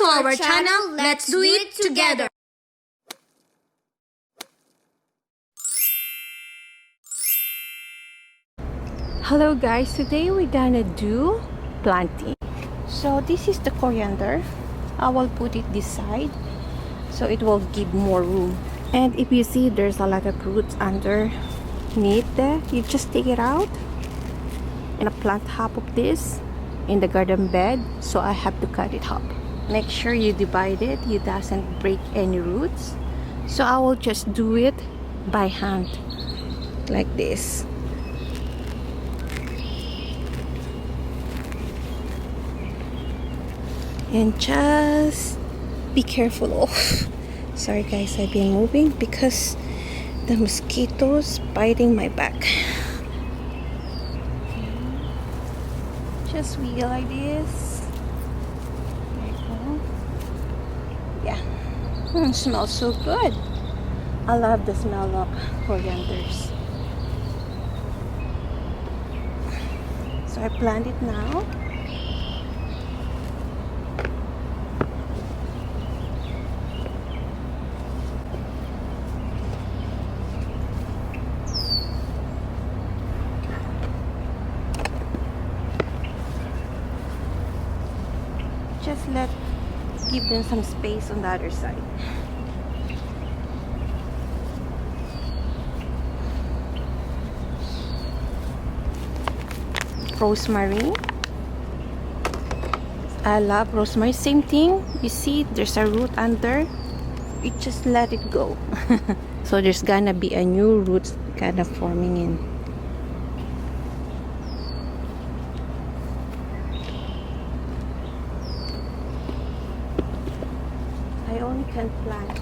to our channel. Let's do it together. Hello guys, today we're gonna do planting. So this is the coriander. I will put it this side so it will give more room. And if you see there's a lot of roots underneath there, you just take it out and plant half of this in the garden bed. So I have to cut it up. Make sure you divide it, you doesn't break any roots. So I will just do it by hand like this. And just be careful of, sorry guys, I've been moving because the mosquitoes biting my back. Just wiggle like this. There you go. Yeah, smells so good. I love the smell of corianders. So I plant it now. Just give them some space on the other side. Rosemary. I love rosemary. Same thing. You see, there's a root under. You just let it go. So there's gonna be a new root kind of forming in. I only can plant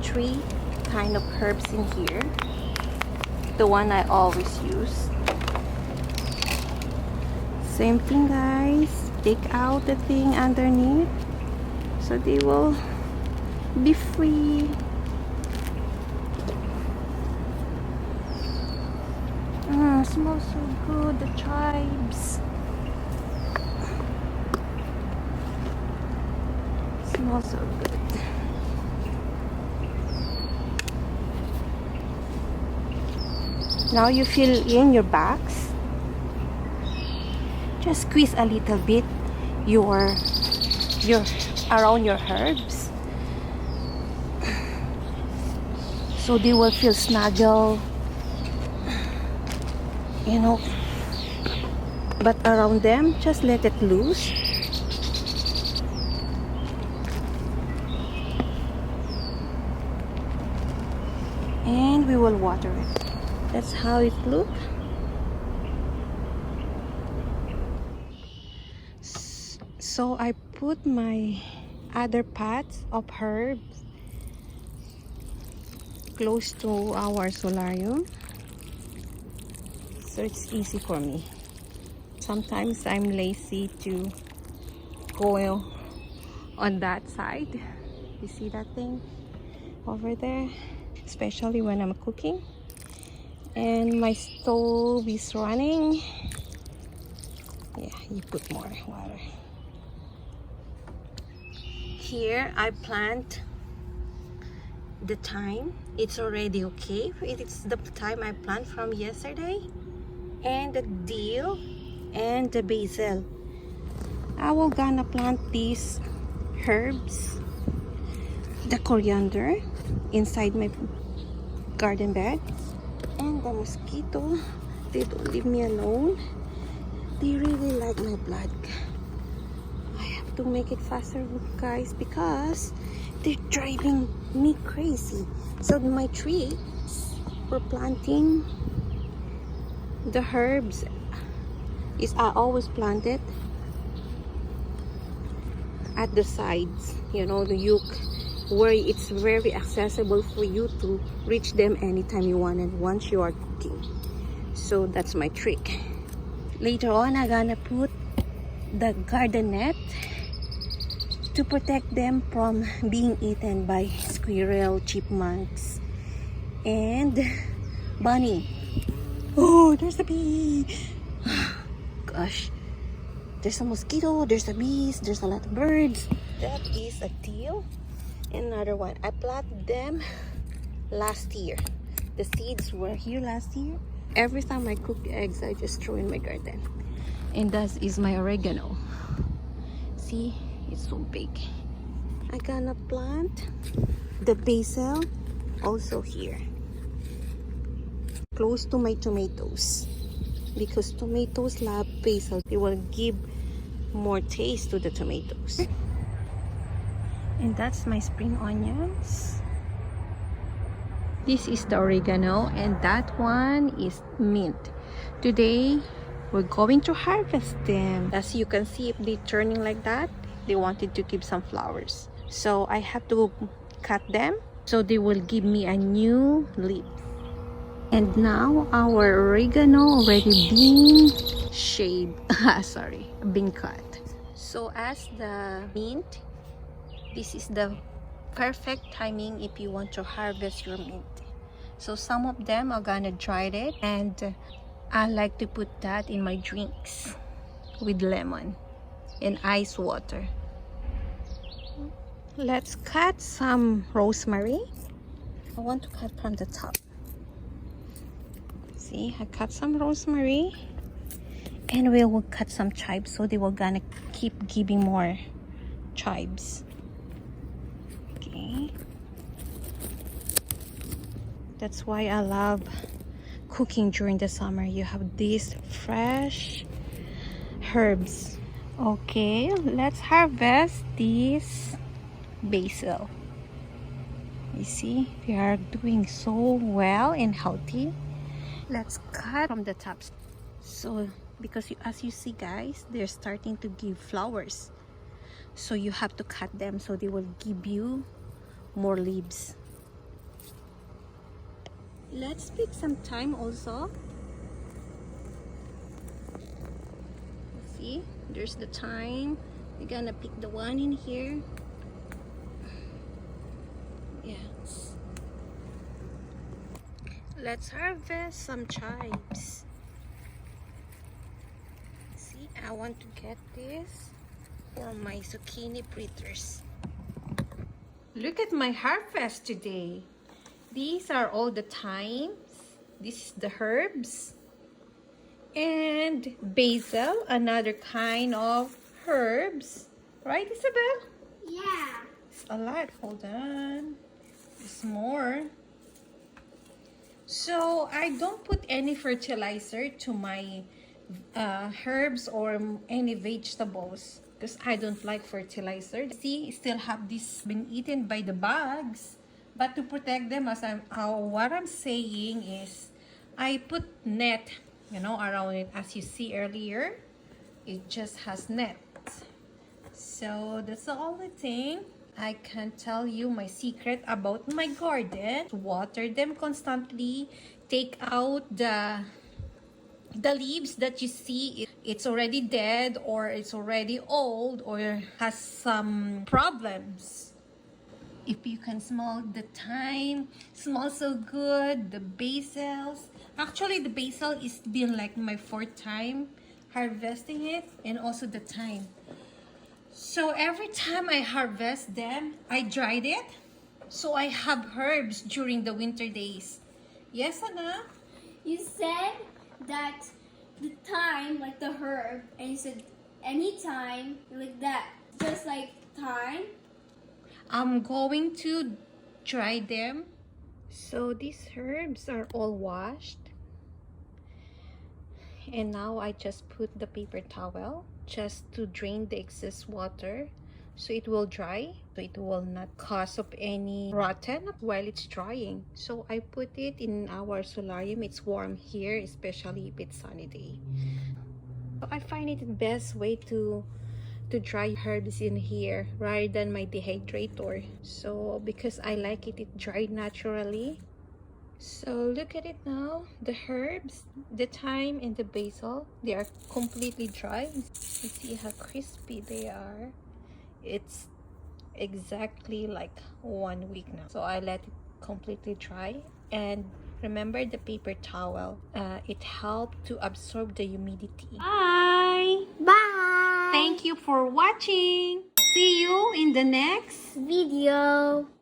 3 kind of herbs in here. The one I always use. Same thing guys. Take out the thing underneath so they will be free. Smells so good, the chives. Smells so good. Now you fill in your box. Just squeeze a little bit your around your herbs so they will feel snuggle, you know, but around them just let it loose. And we will water it. That's how it looks. So I put my other pots of herbs close to our solarium, so it's easy for me. Sometimes I'm lazy to go on that side. You see that thing over there? Especially when I'm cooking and my stove is running. Yeah, you put more water. Here I plant the thyme. It's already okay. It's the thyme I planted from yesterday. And the dill and the basil. I will gonna plant these herbs, the coriander, inside my garden bed. And the mosquito, they don't leave me alone. They really like my blood. To make it faster guys because they're driving me crazy. So my trees for planting the herbs is I always plant it at the sides, you know, the yoke where it's very accessible for you to reach them anytime you want and once you are cooking. So that's my trick. Later on I'm gonna put the garden net to protect them from being eaten by squirrel, chipmunks, and bunny. Oh, there's a bee. Gosh, There's a mosquito, there's a bees, there's a lot of birds. That is a teal. Another one. I planted them last year. The seeds were here last year. Every time I cook eggs, I just throw in my garden. And that is my oregano. See, it's so big. I gonna plant the basil also here, close to my tomatoes, because tomatoes love basil. They will give more taste to the tomatoes. And that's my spring onions. This is the oregano, and that one is mint. Today we're going to harvest them. As you can see, if they're turning like that, they wanted to give some flowers, so I have to cut them so they will give me a new leaf. And now our oregano already been shaved. Sorry, been cut. So as the mint, this is the perfect timing if you want to harvest your mint. So some of them are gonna dry it, and I like to put that in my drinks with lemon and ice water. Let's cut some rosemary. I want to cut from the top. See, I cut some rosemary, and we will cut some chives so they will gonna keep giving more chives. Okay, that's why I love cooking during the summer. You have these fresh herbs. Okay, let's harvest this basil. You see, they are doing so well and healthy. Let's cut from the tops. So because as you see, guys, they're starting to give flowers, so you have to cut them so they will give you more leaves. Let's pick some thyme also. See, there's the thyme. We're gonna pick the one in here. Yes. Let's harvest some chives. See, I want to get this for my zucchini fritters. Look at my harvest today. These are all the thymes. This is the herbs. And basil, another kind of herbs. Right, Isabel? Yeah. It's a lot. Hold on. There's more. So I don't put any fertilizer to my herbs or any vegetables because I don't like fertilizer. See, still have this been eaten by the bugs. But to protect them, what I'm saying is, I put net, around it. As you see earlier, it just has net. So that's the only thing I can tell you my secret about my garden. Water them constantly. Take out the leaves that you see it's already dead or it's already old or has some problems. If you can smell the thyme, smells so good. The basils. Actually, the basil is been like my 4th time harvesting it, and also the thyme. So every time I harvest them, I dried it. So I have herbs during the winter days. Yes, Anna? You said that the thyme, like the herb, and you said anytime, like that. Just like thyme. I'm going to dry them. So these herbs are all washed. And now I just put the paper towel just to drain the excess water so it will dry, so it will not cause of any rotten while it's drying. So I put it in our solarium. It's warm here, especially if it's sunny day. So I find it the best way to dry herbs in here rather than my dehydrator. So because I like it dried naturally. So look at it now. The herbs, the thyme, and the basil, they are completely dry. You see how crispy they are. It's exactly like 1 week now. So I let it completely dry. And remember the paper towel. It helped to absorb the humidity. Bye! Bye! Thank you for watching. See you in the next video.